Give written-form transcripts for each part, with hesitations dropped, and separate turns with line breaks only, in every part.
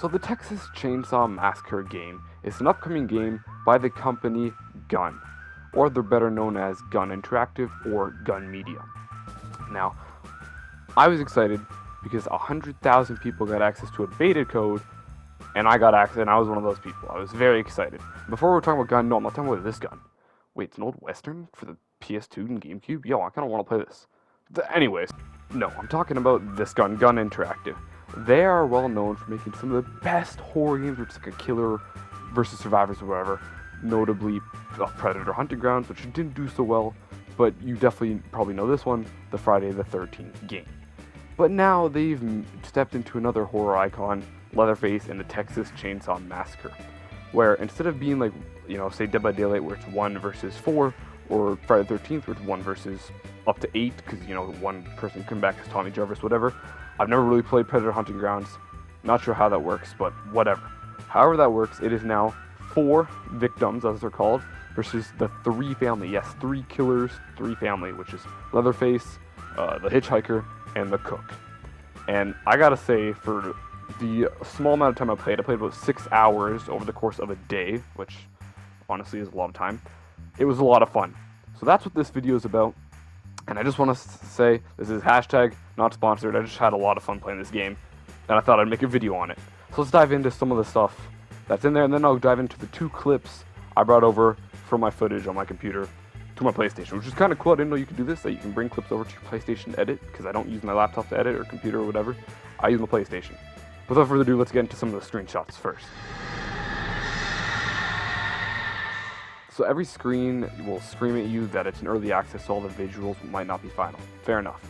So the Texas Chainsaw Massacre game is an upcoming game by the company Gun, or they're better known as Gun Interactive or Gun Media. Now, I was excited because 100,000 people got access to a beta code, and I got access, and I was one of those people. I was very excited. Before we're talking about Gun, no, I'm not talking about this gun. Wait, it's an old Western for the PS2 and GameCube? Yo, I kind of want to play this. Anyways, no, I'm talking about this gun, Gun Interactive. They are well known for making some of the best horror games, which is like a killer versus survivors or whatever. Notably, Predator Hunting Grounds, which didn't do so well, but you definitely probably know this one, the Friday the 13th game. But now they've stepped into another horror icon, Leatherface in the Texas Chainsaw Massacre, where instead of being like, say Dead by Daylight, where it's 1 versus 4, or Friday the 13th, where it's 1 versus up to 8, because, one person come back as Tommy Jarvis, whatever. I've never really played Predator Hunting Grounds. Not sure how that works, but whatever. However that works, it is now 4 victims, as they're called, versus the 3 family. Yes, 3 killers, 3 family, which is Leatherface, the hitchhiker, and the cook. And I gotta say, for the small amount of time I played about 6 hours over the course of a day, which honestly is a lot of time. It was a lot of fun. So that's what this video is about. And I just want to say, this is hashtag not sponsored. I just had a lot of fun playing this game, and I thought I'd make a video on it. So let's dive into some of the stuff that's in there, and then I'll dive into the 2 clips I brought over from my footage on my computer to my PlayStation, which is kind of cool. I didn't know you could do this, that you can bring clips over to your PlayStation to edit, because I don't use my laptop to edit or computer or whatever. I use my PlayStation. Without further ado, let's get into some of the screenshots first. So every screen will scream at you that it's an early access, so all the visuals might not be final. Fair enough.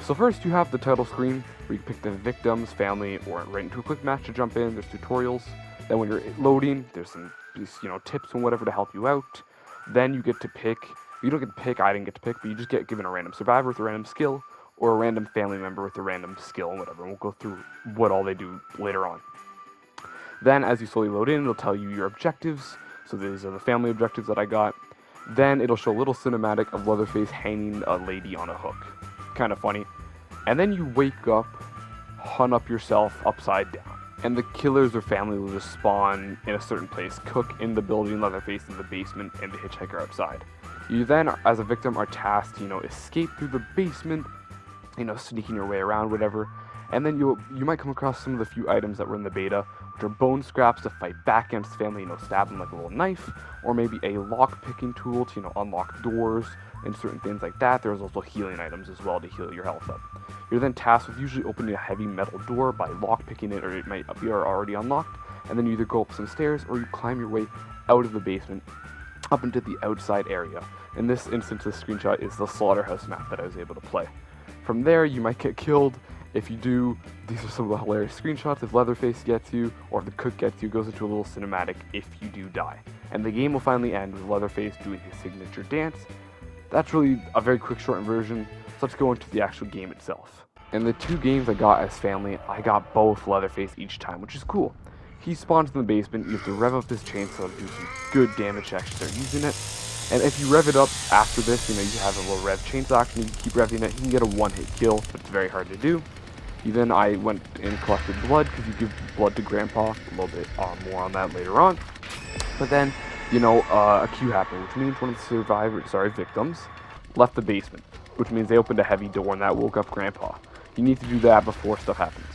So first you have the title screen, where you can pick the victims, family, or right into a quick match to jump in. There's tutorials. Then when you're loading, there's some tips and whatever to help you out. Then you get to pick, you don't get to pick, I didn't get to pick, but you just get given a random survivor with a random skill, or a random family member with a random skill and whatever. And we'll go through what all they do later on. Then as you slowly load in, it'll tell you your objectives. So these are the family objectives that I got. Then it'll show a little cinematic of Leatherface hanging a lady on a hook. Kind of funny. And then you wake up, hunt up yourself upside down. And the killers or family will just spawn in a certain place. Cook in the building, Leatherface in the basement, and the hitchhiker outside. You then, as a victim, are tasked to, escape through the basement, sneaking your way around, whatever. And then you might come across some of the few items that were in the beta, which are bone scraps to fight back against the family, stab them like a little knife, or maybe a lock-picking tool to, unlock doors and certain things like that. There's also healing items as well to heal your health up. You're then tasked with usually opening a heavy metal door by lock-picking it, or it might be already unlocked, and then you either go up some stairs or you climb your way out of the basement up into the outside area. In this instance, this screenshot is the slaughterhouse map that I was able to play. From there, you might get killed. If you do, these are some of the hilarious screenshots. If Leatherface gets you, or if the cook gets you, it goes into a little cinematic if you do die. And the game will finally end with Leatherface doing his signature dance. That's really a very quick, shortened version, so let's go into the actual game itself. In the 2 games I got as family, I got both Leatherface each time, which is cool. He spawns in the basement, you have to rev up this chainsaw to do some good damage to actually start using it. And if you rev it up after this, you have a little rev chainsaw action, you can keep revving it, you can get a 1-hit kill, but it's very hard to do. Then I went and collected blood, because you give blood to Grandpa, a little bit more on that later on. But then, a queue happened, which means one of the victims, left the basement, which means they opened a heavy door and that woke up Grandpa. You need to do that before stuff happens.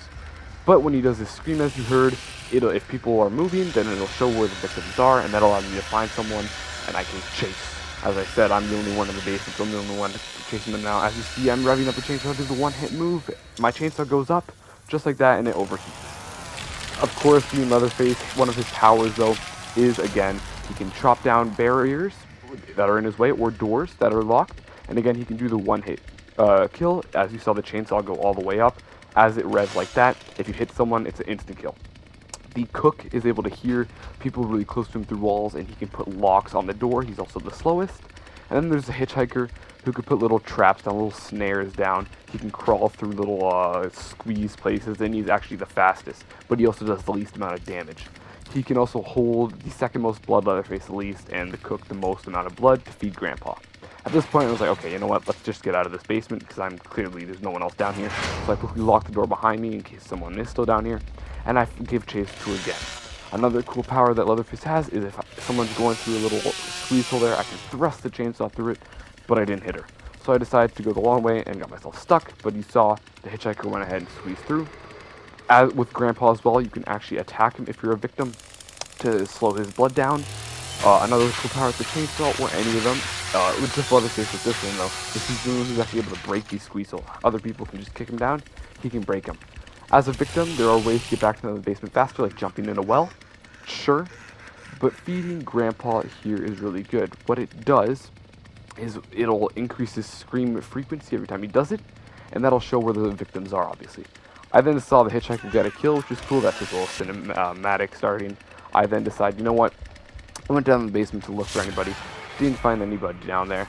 But when he does this scream, as you heard, if people are moving, then it'll show where the victims are, and that'll allow me to find someone, and I can chase. As I said, I'm the only one in the basement, so I'm the only one chasing them now. As you see, I'm revving up the chainsaw, do the 1-hit move. My chainsaw goes up, just like that, and it overheats. Of course, being Leatherface, one of his powers, though, is, again, he can chop down barriers that are in his way, or doors that are locked. And again, he can do the 1-hit kill. As you saw the chainsaw go all the way up. As it revs like that, if you hit someone, it's an instant kill. The cook is able to hear people really close to him through walls, and he can put locks on the door. He's also the slowest. And then there's the hitchhiker, who could put little traps down, little snares down. He can crawl through little squeeze places, and he's actually the fastest. But he also does the least amount of damage. He can also hold the second most blood, Leatherface the least, and the cook the most amount of blood to feed Grandpa. At this point, I was like, okay, you know what, let's just get out of this basement, because there's no one else down here. So I quickly locked the door behind me in case someone is still down here. and I give chase to her again. Another cool power that Leatherface has is if someone's going through a little squeeze hole there, I can thrust the chainsaw through it, but I didn't hit her. So I decided to go the long way and got myself stuck, but you saw the hitchhiker went ahead and squeezed through. As with Grandpa as well, you can actually attack him if you're a victim to slow his blood down. Another cool power is the chainsaw, or any of them. With just Leatherface with this one though, this is the one who's actually able to break these squeeze holes. Other people can just kick him down, he can break them. As a victim, there are ways to get back to the basement faster, like jumping in a well. Sure, but feeding Grandpa here is really good. What it does is it'll increase his scream frequency every time he does it, and that'll show where the victims are, obviously. I then saw the hitchhiker get a kill, which is cool. That's just a little cinematic starting. I then decided, you know what? I went down in the basement to look for anybody. Didn't find anybody down there,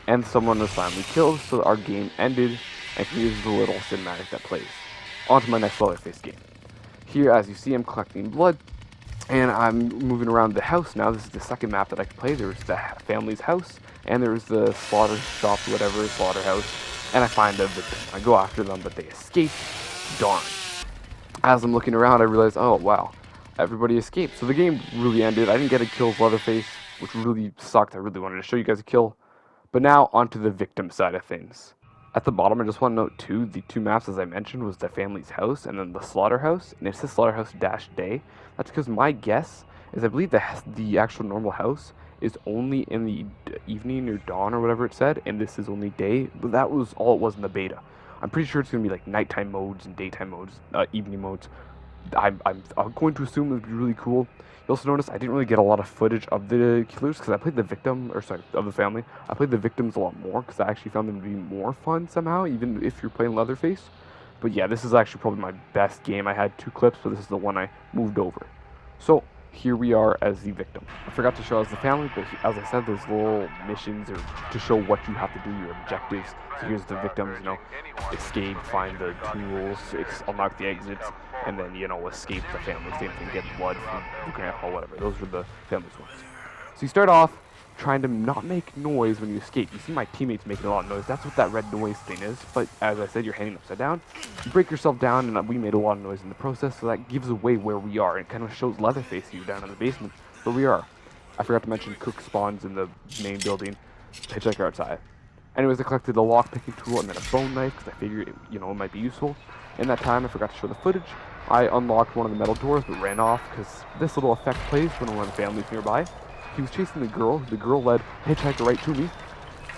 and someone was finally killed, so our game ended, and here's the little cinematic that plays. On to my next Leatherface game. Here, as you see, I'm collecting blood, and I'm moving around the house now. This is the second map that I can play. There's the family's house, and there's the slaughter shop, whatever, slaughterhouse, and I find a victim. I go after them, but they escape. Darn. As I'm looking around, I realize, oh, wow, everybody escaped. So the game really ended. I didn't get a kill with Leatherface, which really sucked. I really wanted to show you guys a kill. But now, onto the victim side of things. At the bottom, I just want to note, too, the two maps, as I mentioned, was the family's house and then the slaughterhouse. And it says slaughterhouse-day. That's because my guess is I believe the actual normal house is only in the evening or dawn or whatever it said, and this is only day. But that was all it was in the beta. I'm pretty sure it's going to be like nighttime modes and daytime modes, evening modes. I'm going to assume it would be really cool. You also notice I didn't really get a lot of footage of the killers because I played the victim, or sorry, of the family. I played the victims a lot more because I actually found them to be more fun somehow, even if you're playing Leatherface. But yeah, this is actually probably my best game. I had 2 clips, but this is the one I moved over. So here we are as the victim. I forgot to show as the family, but as I said, there's little missions or to show what you have to do, your objectives. So here's the victims, you know, escape, find the tools, unlock the exits, and then, you know, escape the family. Same thing, get blood from the grandpa, whatever. Those were the family's ones. So you start off trying to not make noise when you escape. You see my teammates making a lot of noise. That's what that red noise thing is. But as I said, you're hanging upside down. You break yourself down, and we made a lot of noise in the process, so that gives away where we are. It kind of shows Leatherface you down in the basement where we are. I forgot to mention Cook spawns in the main building. Hitchhiker outside. Anyways, I collected a lock-picking tool and then a bone knife because I figured it might be useful. In that time, I forgot to show the footage. I unlocked one of the metal doors but ran off because this little effect plays when one of the families nearby. He was chasing the girl. The girl led hitchhiker right to me.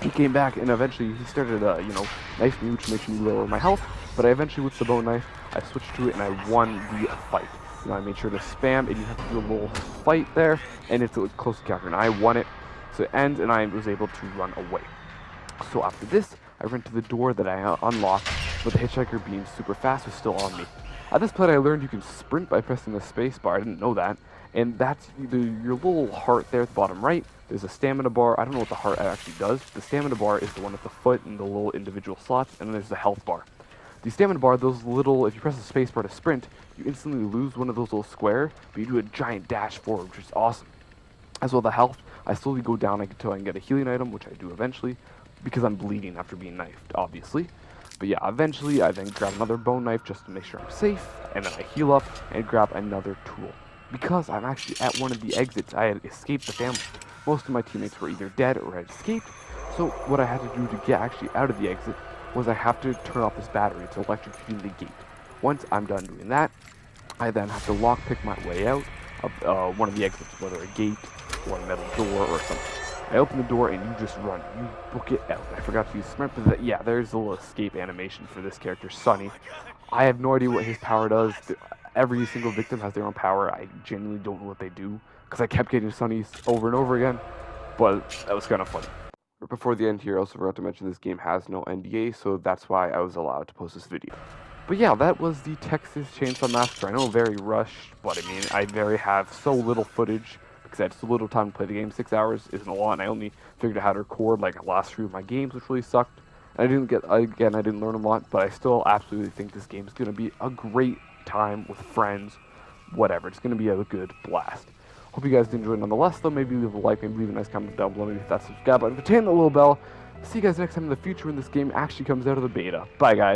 He came back and eventually he started, knife me, which makes me lower my health. But I eventually, with the bone knife, I switched to it and I won the fight. You know, I made sure to spam, and you have to do a little fight there, and it's a close encounter, and I won it. So it ends, and I was able to run away. So after this, I ran to the door that I unlocked, but the hitchhiker, being super fast, was still on me. At this point, I learned you can sprint by pressing the space bar. I didn't know that. And that's your little heart there at the bottom right. There's a stamina bar. I don't know what the heart actually does. The stamina bar is the one at the foot and the little individual slots, and then there's the health bar. The stamina bar, those little, if you press the space bar to sprint, you instantly lose one of those little square, but you do a giant dash forward, which is awesome. As well, the health, I slowly go down until I can get a healing item, which I do eventually, because I'm bleeding after being knifed, obviously. But yeah, eventually I then grab another bone knife just to make sure I'm safe, and then I heal up and grab another tool. Because I'm actually at one of the exits, I had escaped the family. Most of my teammates were either dead or had escaped, so what I had to do to get actually out of the exit was I have to turn off this battery to electrocute the gate. Once I'm done doing that, I then have to lockpick my way out of one of the exits, whether a gate or a metal door or something. I open the door and you just run. You book it out. I forgot to use sprint, but yeah, there's a little escape animation for this character, Sonny. I have no idea what his power does. Every single victim has their own power. I genuinely don't know what they do because I kept getting Sonny's over and over again, but that was kind of funny. But before the end here, I also forgot to mention this game has no NDA, so that's why I was allowed to post this video. But yeah, that was the Texas Chainsaw Massacre. I know very rushed, but I mean, I have so little footage because I had so little time to play the game. 6 hours isn't a lot, and I only figured out how to record like the last few of my games, which really sucked. And I didn't learn a lot, but I still absolutely think this game is going to be a great time with friends, whatever. It's going to be a good blast. Hope you guys enjoyed nonetheless, though. Maybe leave a like, maybe leave a nice comment down below, maybe hit that subscribe button, hit the little bell. See you guys next time in the future when this game actually comes out of the beta. Bye, guys.